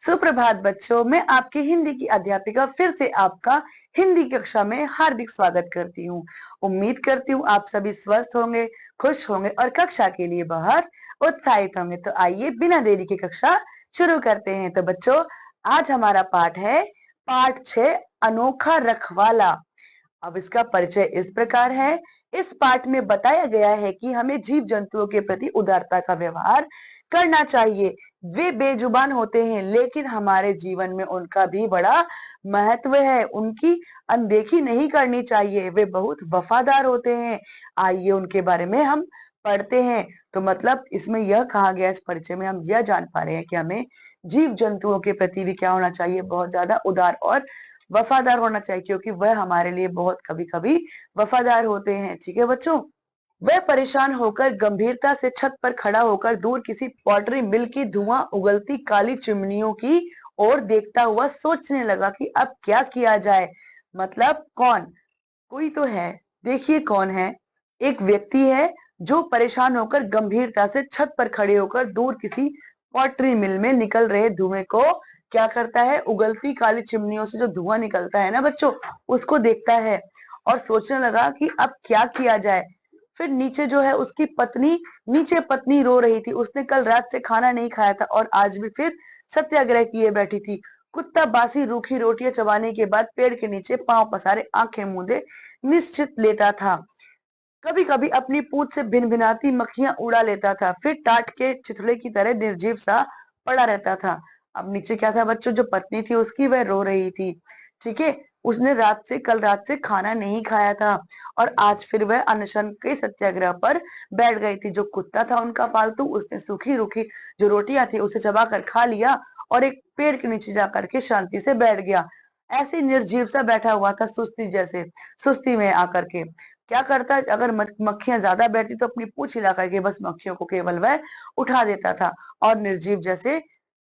सुप्रभात बच्चों, मैं आपकी हिंदी की अध्यापिका फिर से आपका हिंदी कक्षा में हार्दिक स्वागत करती हूँ। उम्मीद करती हूँ आप सभी स्वस्थ होंगे, खुश होंगे और कक्षा के लिए बहुत उत्साहित होंगे। तो आइए बिना देरी के कक्षा शुरू करते हैं। तो बच्चों, आज हमारा पाठ है पाठ 6 अनोखा रखवाला। अब इसका परिचय इस प्रकार है। इस पाठ में बताया गया है कि हमें जीव जंतुओं के प्रति उदारता का व्यवहार करना चाहिए। वे बेजुबान होते हैं, लेकिन हमारे जीवन में उनका भी बड़ा महत्व है। उनकी अनदेखी नहीं करनी चाहिए। वे बहुत वफादार होते हैं। आइए उनके बारे में हम पढ़ते हैं। तो मतलब इसमें यह कहा गया, इस परिचय में हम यह जान पा रहे हैं कि हमें जीव जंतुओं के प्रति भी क्या होना चाहिए, बहुत ज्यादा उदार और वफादार होना चाहिए, क्योंकि वह हमारे लिए बहुत कभी कभी वफादार होते हैं। ठीक है बच्चों। वह परेशान होकर गंभीरता से छत पर खड़ा होकर दूर किसी पॉटरी मिल की धुआं उगलती काली चिमनियों की ओर देखता हुआ सोचने लगा कि अब क्या किया जाए। मतलब कौन, कोई तो है। देखिए कौन है। एक व्यक्ति है जो परेशान होकर गंभीरता से छत पर खड़े होकर दूर किसी पॉटरी मिल में निकल रहे धुएं को क्या करता है, उगलती काली चिमनियों से जो धुआं निकलता है ना बच्चों, उसको देखता है और सोचने लगा कि अब क्या किया जाए। फिर नीचे जो है उसकी पत्नी, नीचे पत्नी रो रही थी। उसने कल रात से खाना नहीं खाया था और आज भी फिर सत्याग्रह किए बैठी थी। कुत्ता बासी रूखी रोटियां चबाने के बाद पेड़ के नीचे पांव पसारे आंखें मूंदे निश्चित लेटा था। कभी कभी अपनी पूंछ से भिनभिनाती मक्खियां उड़ा लेता था, फिर टाट के चिथड़े की तरह निर्जीव सा पड़ा रहता था। अब नीचे क्या था बच्चों, जो पत्नी थी उसकी, वह रो रही थी। ठीक है। उसने कल रात से खाना नहीं खाया था और आज फिर वह अनशन के सत्याग्रह पर बैठ गई थी। जो कुत्ता था उनका पालतू, उसने सूखी रूखी जो रोटियां थी उसे चबाकर खा लिया और एक पेड़ के नीचे जाकर के शांति से बैठ गया। ऐसे निर्जीव सा बैठा हुआ था, सुस्ती जैसे, सुस्ती में आकर के क्या करता, अगर मक्खियां ज्यादा बैठती तो अपनी पूंछ हिला करके बस मक्खियों को केवल वह उठा देता था और निर्जीव जैसे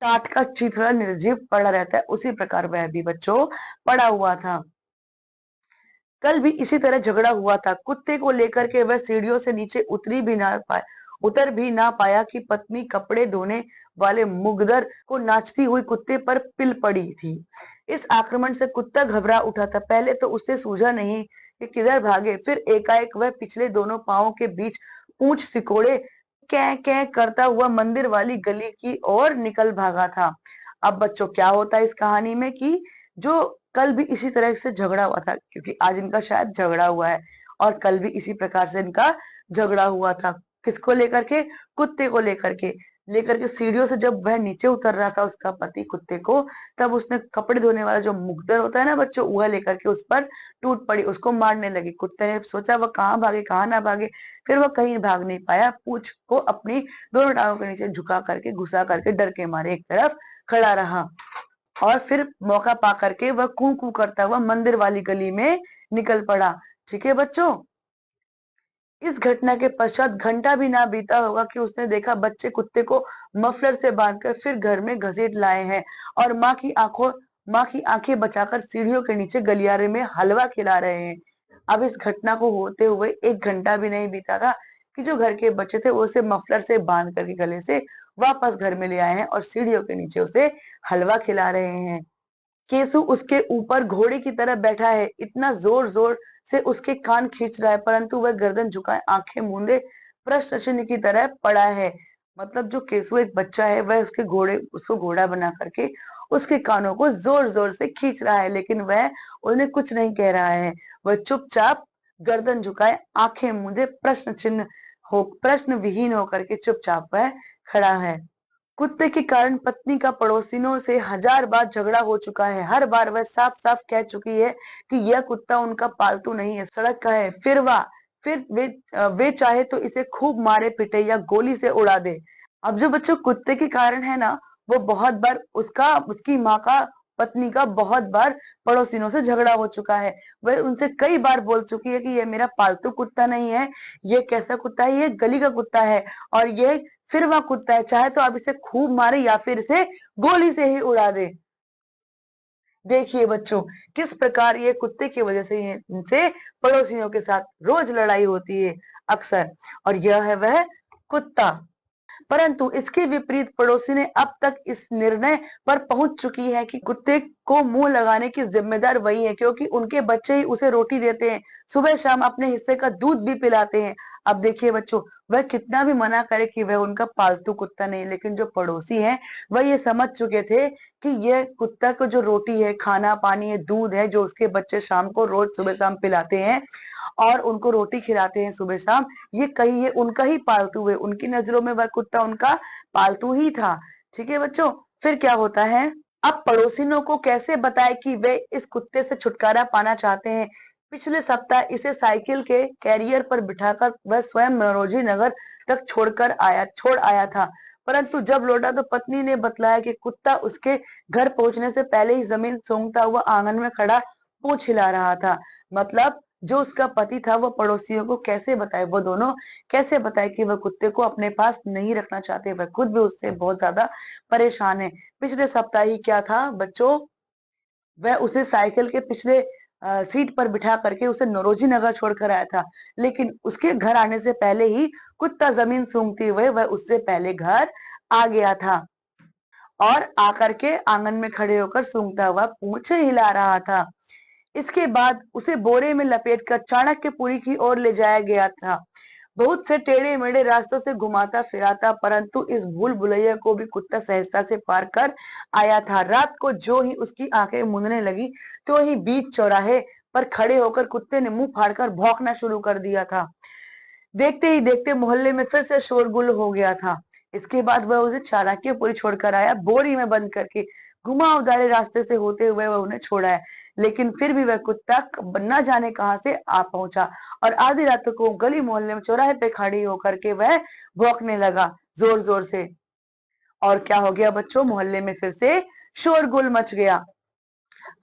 टाट का चिथड़ा निर्जीव पड़ा रहता है, उसी प्रकार वह भी बच्चों पड़ा हुआ था। कल भी इसी तरह झगड़ा हुआ था। कुत्ते को लेकर के वह सीढ़ियों से नीचे उतर भी ना पाया कि पत्नी कपड़े धोने वाले मुगदर को नाचती हुई कुत्ते पर पिल पड़ी थी। इस आक्रमण से कुत्ता घबरा उठा था। पहले तो उसे सूझा नहीं कि किधर भागे, फिर एकाएक वह पिछले दोनों पांवों के बीच पूंछ सिकोड़े कै कै करता हुआ मंदिर वाली गली की ओर निकल भागा था। अब बच्चों क्या होता है इस कहानी में कि जो कल भी इसी तरह से झगड़ा हुआ था, क्योंकि आज इनका शायद झगड़ा हुआ है और कल भी इसी प्रकार से इनका झगड़ा हुआ था। किसको लेकर के, कुत्ते को लेकर के सीढ़ियों से जब वह नीचे उतर रहा था उसका पति कुत्ते को, तब उसने कपड़े धोने वाला जो मुग्धर होता है ना बच्चों, वह लेकर के उस पर टूट पड़ी, उसको मारने लगी। कुत्ते ने सोचा वह कहाँ भागे कहाँ ना भागे, फिर वह कहीं भाग नहीं पाया। पूंछ को अपनी दोनों टांगों के नीचे झुका करके, घुसा करके डर के मारे एक तरफ खड़ा रहा और फिर मौका पा करके वह कू कू करता हुआ मंदिर वाली गली में निकल पड़ा। ठीक है बच्चों। इस घटना के पश्चात घंटा भी ना बीता होगा कि उसने देखा बच्चे कुत्ते को मफलर से बांधकर फिर घर में घसीट लाए हैं और माँ की आंखें बचाकर सीढ़ियों के नीचे गलियारे में हलवा खिला रहे हैं। अब इस घटना को होते हुए एक घंटा भी नहीं बीता था कि जो घर के बच्चे थे वो उसे मफलर से बांध करके गले से वापस घर में ले आए हैं और सीढ़ियों के नीचे उसे हलवा खिला रहे हैं। केसु उसके ऊपर घोड़े की तरह बैठा है, इतना जोर जोर से उसके कान खींच रहा है, परंतु वह गर्दन झुकाए आंखें मूंदे प्रश्न चिन्ह की तरह पड़ा है। मतलब जो केसु एक बच्चा है, वह उसको घोड़ा बना करके उसके कानों को जोर जोर से खींच रहा है, लेकिन वह उन्हें कुछ नहीं कह रहा है। वह चुपचाप गर्दन झुकाए आंखें मूंदे प्रश्न विहीन होकर के चुपचाप वह खड़ा है। कुत्ते के कारण पत्नी का पड़ोसियों से 1000 बार झगड़ा हो चुका है। हर बार वह साफ साफ कह चुकी है कि यह कुत्ता उनका पालतू नहीं है, सड़क का है। फिर वे चाहे तो इसे खूब मारे पीटे या गोली से उड़ा दे। अब जो बच्चों कुत्ते के कारण है ना, वो बहुत बार उसकी माँ का, पत्नी का बहुत बार पड़ोसियों से झगड़ा हो चुका है। वह उनसे कई बार बोल चुकी है कि ये मेरा पालतू कुत्ता नहीं है, ये कैसा कुत्ता है, ये गली का कुत्ता है और ये फिर वह कुत्ता है, चाहे तो आप इसे खूब मारे या फिर इसे गोली से ही उड़ा दे। देखिए बच्चों, किस प्रकार ये कुत्ते की वजह से इनसे पड़ोसियों के साथ रोज लड़ाई होती है अक्सर। और यह है वह कुत्ता। परंतु इसके विपरीत पड़ोसी ने अब तक इस निर्णय पर पहुंच चुकी है कि कुत्ते को मुंह लगाने की जिम्मेदार वही है, क्योंकि उनके बच्चे ही उसे रोटी देते हैं, सुबह शाम अपने हिस्से का दूध भी पिलाते हैं। अब देखिए बच्चों, वह कितना भी मना करे कि वह उनका पालतू कुत्ता नहीं, लेकिन जो पड़ोसी है वह ये समझ चुके थे कि यह कुत्ता को जो रोटी है, खाना पानी है, दूध है, जो उसके बच्चे शाम को रोज सुबह शाम पिलाते हैं और उनको रोटी खिलाते हैं सुबह शाम, ये कहीं ये उनका ही पालतू है। उनकी नजरों में वह कुत्ता उनका पालतू ही था। ठीक है बच्चों, फिर क्या होता है, अब पड़ोसियों को कैसे बताए कि वे इस कुत्ते से छुटकारा पाना चाहते हैं। पिछले सप्ताह इसे साइकिल के कैरियर पर बिठाकर वह स्वयं नौरोजी नगर तक छोड़ आया था, परंतु जब लौटा तो पत्नी ने बतलाया कि कुत्ता उसके घर पहुंचने से पहले ही जमीन सूंघता हुआ आंगन में खड़ा पूंछ हिला रहा था। मतलब जो उसका पति था वो पड़ोसियों को कैसे बताए, वो दोनों कैसे बताए कि वह कुत्ते को अपने पास नहीं रखना चाहते, वह खुद भी उससे बहुत ज्यादा परेशान है। पिछले सप्ताह ही क्या था बच्चों, वह उसे साइकिल के पिछले सीट पर बिठा करके उसे नौरोजी नगर छोड़कर आया था, लेकिन उसके घर आने से पहले ही कुत्ता जमीन सूंघते हुए वह उससे पहले घर आ गया था और आकर के आंगन में खड़े होकर सूंघता हुआ पूंछ हिला रहा था। इसके बाद उसे बोरे में लपेटकर चाणक्यपुरी की ओर ले जाया गया था। बहुत से टेढ़े मेढ़े रास्तों से घुमाता फिराता, परंतु इस भूल भुलैया को भी कुत्ता सहजता से पार कर आया था। रात को जो ही उसकी आंखें मूंदने लगी, तो ही बीच चौराहे पर खड़े होकर कुत्ते ने मुंह फाड़कर भौंकना शुरू कर दिया था। देखते ही देखते मोहल्ले में फिर से शोरगुल हो गया था। इसके बाद वह उसे चाणक्यपुरी छोड़कर आया, बोरी में बंद करके। घुमावदार रास्ते से होते हुए वह उन्हें छोड़ा है, लेकिन फिर भी वह कुत्ता न जाने कहां से आ पहुंचा और आधी रात को गली मोहल्ले में चौराहे पे खड़ी होकर के वह भौंकने लगा जोर जोर से। और क्या हो गया बच्चों, मोहल्ले में फिर से शोरगुल मच गया।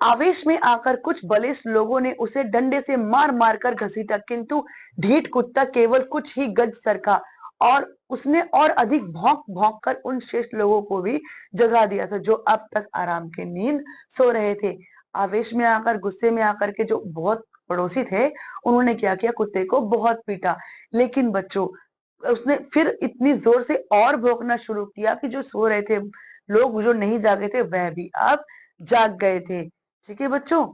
आवेश में आकर कुछ बलिष्ठ लोगों ने उसे डंडे से मार मार कर घसीटा, किंतु ढीठ कुत्ता केवल कुछ ही गज सरका और उसने और अधिक भौंक भौंक कर उन श्रेष्ठ लोगों को भी जगा दिया था, जो अब तक आराम की नींद सो रहे थे। आवेश में आकर, गुस्से में आकर के जो बहुत पड़ोसी थे, उन्होंने क्या किया, कुत्ते को बहुत पीटा। लेकिन बच्चों, उसने फिर इतनी जोर से और भौंकना शुरू किया कि जो सो रहे थे लोग, जो नहीं जागे थे, वह भी अब जाग गए थे। ठीक है बच्चों,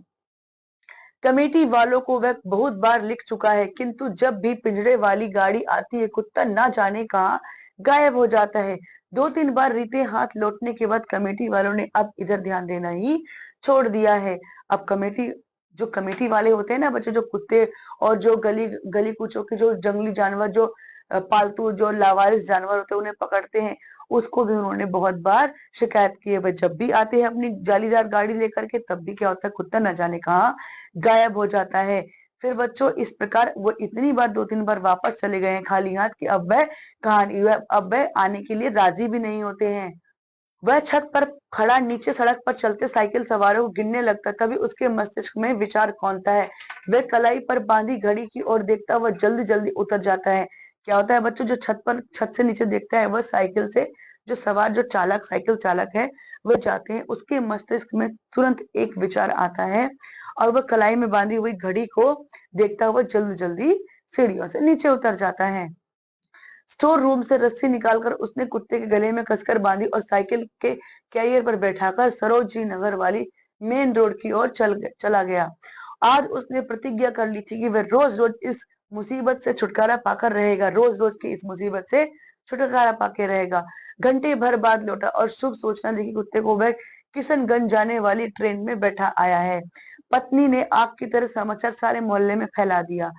कमेटी वालों को वह बहुत बार लिख चुका है, किंतु जब भी पिंजरे वाली गाड़ी आती है, कुत्ता ना जाने कहाँ गायब हो जाता है। 2-3 बार रीते हाथ लौटने के बाद कमेटी वालों ने अब इधर ध्यान देना ही छोड़ दिया है। अब कमेटी वाले होते हैं ना बच्चे, जो कुत्ते और जो गली गली कूचों के जो जंगली जानवर, जो पालतू जो लावारिस जानवर होते हैं, उन्हें पकड़ते हैं, उसको भी उन्होंने बहुत बार शिकायत की है। वह जब भी आते हैं अपनी जालीदार गाड़ी लेकर के, तब भी क्या होता है, कुत्ता न जाने कहाँ गायब हो जाता है। फिर बच्चों, इस प्रकार वो इतनी बार 2-3 बार वापस चले गए हैं खाली हाथ कि अब वह आने के लिए राजी भी नहीं होते हैं। वह छत पर खड़ा नीचे सड़क पर चलते साइकिल सवारों को गिनने लगता, तभी उसके मस्तिष्क में विचार कौनता है। वह कलाई पर बांधी घड़ी की ओर देखता, वह जल्दी जल्दी उतर जाता है। क्या होता है बच्चों, जो छत से नीचे देखता है, वह साइकिल से जो सवार जो चालक साइकिल चालक है, वह जाते हैं, उसके मस्तिष्क में तुरंत एक विचार आता है और वह कलाई में बांधी हुई घड़ी को देखता हुआ जल्दी जल्दी सीढ़ियों से नीचे उतर जाता है। स्टोर रूम से रस्सी निकालकर उसने कुत्ते के गले में कसकर बांधी और साइकिल के कैरियर पर बैठाकर सरोजी नगर वाली मेन रोड की ओर चला गया। आज उसने प्रतिज्ञा कर ली थी कि वह रोज रोज इस मुसीबत से छुटकारा पाकर रहेगा, रोज रोज की इस मुसीबत से छुटकारा पाके रहेगा। घंटे भर बाद लौटा और शुभ सूचना दी कि कुत्ते को वह किशनगंज जाने वाली ट्रेन में बैठा आया है। पत्नी ने आग की तरह समाचार सारे मोहल्ले में फैला दिया।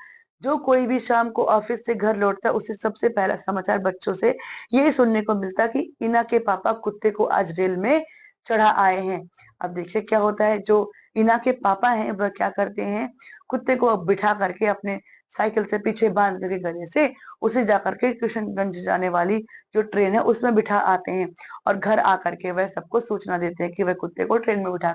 जो कोई भी शाम को ऑफिस से घर लौटता, उसे सबसे पहला समाचार बच्चों से यही सुनने को मिलता कि इना के पापा कुत्ते को आज रेल में चढ़ा आए हैं। अब देखिए क्या होता है, जो इना के पापा हैं वह क्या करते हैं, कुत्ते को अब बिठा करके अपने साइकिल से पीछे बांध करके गले से उसे जाकर के किशनगंज जाने वाली जो ट्रेन है उसमें बिठा आते हैं और घर आकर के वह सबको सूचना देते हैं कि वह कुत्ते को ट्रेन में बिठा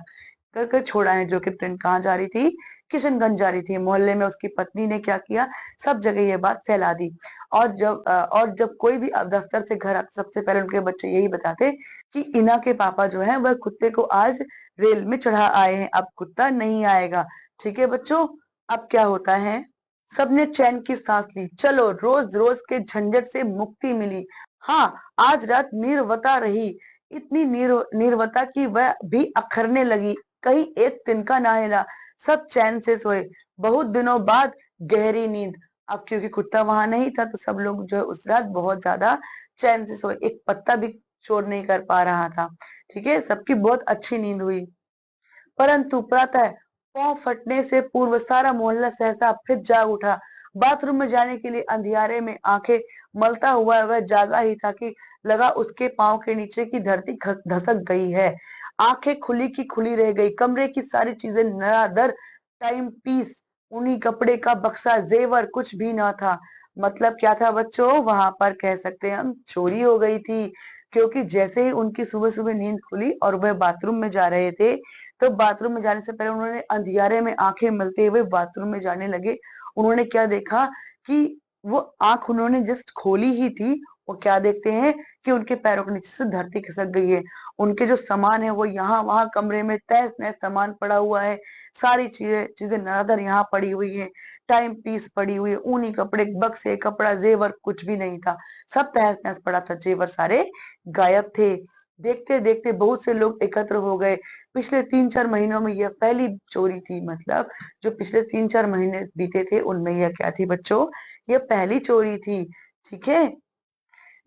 कर छोड़ा है, जो कि ट्रेन कहाँ जा रही थी, किशनगंज जा रही थी। मोहल्ले में उसकी पत्नी ने क्या किया, सब जगह ये बात फैला दी। और जब कोई भी अब दफ्तर से घर आता, सबसे पहले उनके बच्चे यही बताते कि इना के पापा जो है वह कुत्ते को आज रेल में चढ़ा आए हैं, अब कुत्ता नहीं आएगा। ठीक है बच्चों, अब क्या होता है, सबने चैन की सांस ली, चलो रोज रोज के झंझट से मुक्ति मिली। हाँ, आज रात नीरवता रही, इतनी नीरवता कि वह भी अखरने लगी। कहीं एक तिनका ना हिला, सब चैन से सोए। बहुत दिनों बाद गहरी नींद। अब क्योंकि कुत्ता वहां नहीं था, तो सब लोग जो है उस रात बहुत ज्यादा चैन से सोए। एक पत्ता भी शोर नहीं कर पा रहा था। ठीक है, सबकी बहुत अच्छी नींद हुई। परंतु प्रातः पाँव फटने से पूर्व सारा मोहल्ला सहसा फिर जाग उठा। बाथरूम में जाने के लिए अंधियारे में आंखें मलता हुआ वह जागा ही था कि लगा उसके पांव के नीचे की धरती धसक गई है। आंखें खुली की खुली रह गई। कमरे की सारी चीजें नरादर, टाइम पीस, ऊनी कपड़े का बक्सा, जेवर कुछ भी ना था। मतलब क्या था बच्चों, वहां पर कह सकते हैं हम चोरी हो गई थी। क्योंकि जैसे ही उनकी सुबह सुबह नींद खुली और वह बाथरूम में जा रहे थे, तो बाथरूम में जाने से पहले उन्होंने अंधियारे में आंखें मलते हुए बाथरूम में जाने लगे। उन्होंने क्या देखा कि वो आंख उन्होंने जस्ट खोली ही थी, वो क्या देखते हैं कि उनके पैरों के नीचे से धरती खिसक गई है। उनके जो सामान है वो यहाँ वहां कमरे में तहस नहस सामान पड़ा हुआ है। सारी चीजें चीजें नरादर यहाँ पड़ी हुई है। टाइम पीस पड़ी हुई है, ऊनी कपड़े, बक्से, कपड़ा, जेवर कुछ भी नहीं था। सब तहस नहस पड़ा था, जेवर सारे गायब थे। देखते देखते बहुत से लोग एकत्र हो गए। पिछले 3-4 महीनों में यह पहली चोरी थी। मतलब जो पिछले 3-4 महीने बीते थे उनमें यह क्या थी बच्चों, यह पहली चोरी थी। ठीक है,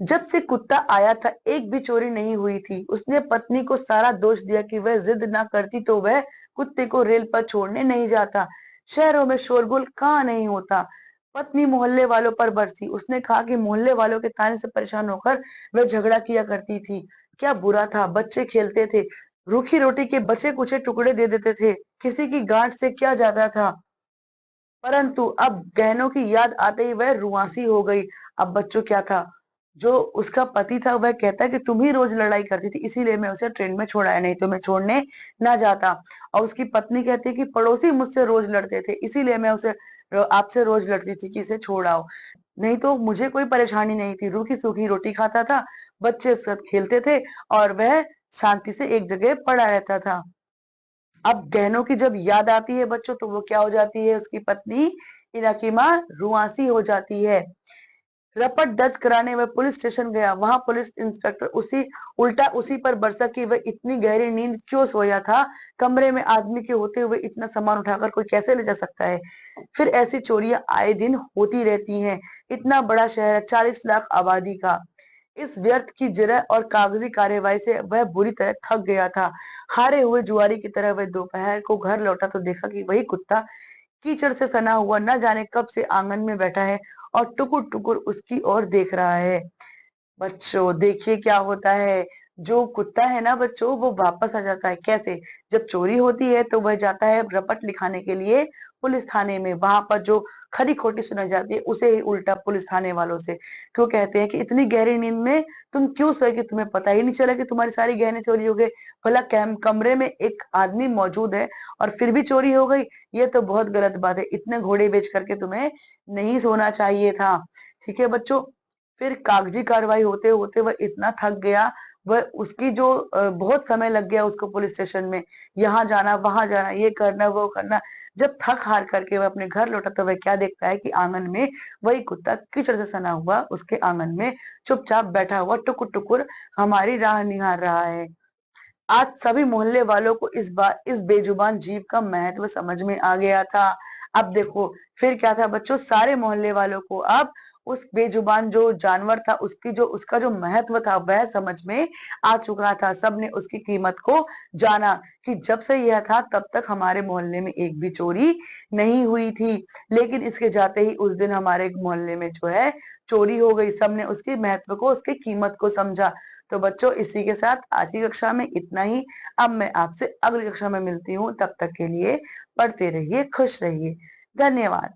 जब से कुत्ता आया था एक भी चोरी नहीं हुई थी। उसने पत्नी को सारा दोष दिया कि वह जिद ना करती तो वह कुत्ते को रेल पर छोड़ने नहीं जाता। शहरों में शोरगुल कहाँ नहीं होता। पत्नी मोहल्ले वालों पर बरसी। उसने कहा कि मोहल्ले वालों के ताने से परेशान होकर वह झगड़ा किया करती थी। क्या बुरा था, बच्चे खेलते थे, रूखी रोटी के बचे कुचे टुकड़े दे देते थे। किसी की गांठ से क्या जाता था। परंतु अब गहनों की याद आते ही वह रुआंसी हो गई। अब बच्चों क्या था, जो उसका पति था वह कहता है कि तुम ही रोज लड़ाई करती थी, इसीलिए मैं उसे ट्रेन में छोड़ाया, नहीं तो मैं छोड़ने ना जाता। और उसकी पत्नी कहती है कि पड़ोसी मुझसे रोज लड़ते थे, इसीलिए मैं उसे आपसे रोज लड़ती थी कि इसे छोड़ाओ, नहीं तो मुझे कोई परेशानी नहीं थी। रूखी सूखी रोटी खाता था, बच्चे उसके साथ खेलते थे और वह शांति से एक जगह पड़ा रहता था। अब गहनों की जब याद आती है बच्चों, तो वो क्या हो जाती है, उसकी पत्नी इनाकिमा रुआंसी हो जाती है। रपट दर्ज कराने वह पुलिस स्टेशन गया। वहां पुलिस इंस्पेक्टर उसी पर बरसा कि वह इतनी गहरी नींद क्यों सोया था। कमरे में आदमी के होते हुए इतना सामान उठाकर कोई कैसे ले जा सकता है। फिर ऐसी चोरियां आए दिन होती रहती हैं। इतना बड़ा शहर है, 40 लाख आबादी का। इस व्यर्थ की जिरह और कागजी कार्यवाही से वह बुरी तरह थक गया था। हारे हुए जुआरी की तरह वह दोपहर को घर लौटा तो देखा कि वही कुत्ता कीचड़ से सना हुआ न जाने कब से आंगन में बैठा है और टुकुर टुकुर उसकी ओर देख रहा है। बच्चों देखिए क्या होता है, जो कुत्ता है ना बच्चों वो वापस आ जाता है। कैसे, जब चोरी होती है तो वह जाता है रपट लिखाने के लिए पुलिस थाने में। वहां पर जो खरी खोटी सुनाई जाती है उसे ही उल्टा पुलिस थाने वालों से क्यों कहते हैं कि इतनी गहरी नींद में तुम क्यों सोए कि तुम्हें पता ही नहीं चला कि तुम्हारी सारी गहने चोरी हो गए। भला कमरे में एक आदमी मौजूद है और फिर भी चोरी हो गई, ये तो बहुत गलत बात है। इतने घोड़े बेच करके तुम्हें नहीं सोना चाहिए था। ठीक है बच्चों, फिर कागजी कार्रवाई होते होते वह इतना थक गया, वह उसकी जो बहुत समय लग गया उसको पुलिस स्टेशन में, यहाँ जाना वहां जाना, ये करना वो करना। जब थक हार करके वह अपने घर लौटा तो वह क्या देखता है कि आंगन में वही कुत्ता कीचड़ से सना हुआ उसके आंगन में चुपचाप बैठा हुआ टुकुर टुकुर हमारी राह निहार रहा है। आज सभी मोहल्ले वालों को इस बार इस बेजुबान जीव का महत्व समझ में आ गया था। अब देखो फिर क्या था बच्चों, सारे मोहल्ले वालों को अब उस बेजुबान जो जानवर था उसका जो महत्व था वह समझ में आ चुका था। सबने उसकी कीमत को जाना कि जब से यह था तब तक हमारे मोहल्ले में एक भी चोरी नहीं हुई थी, लेकिन इसके जाते ही उस दिन हमारे मोहल्ले में जो है चोरी हो गई। सबने उसके महत्व को, उसकी कीमत को समझा। तो बच्चों इसी के साथ आज की कक्षा में इतना ही। अब मैं आपसे अगली कक्षा में मिलती हूँ, तब तक के लिए पढ़ते रहिए, खुश रहिए। धन्यवाद।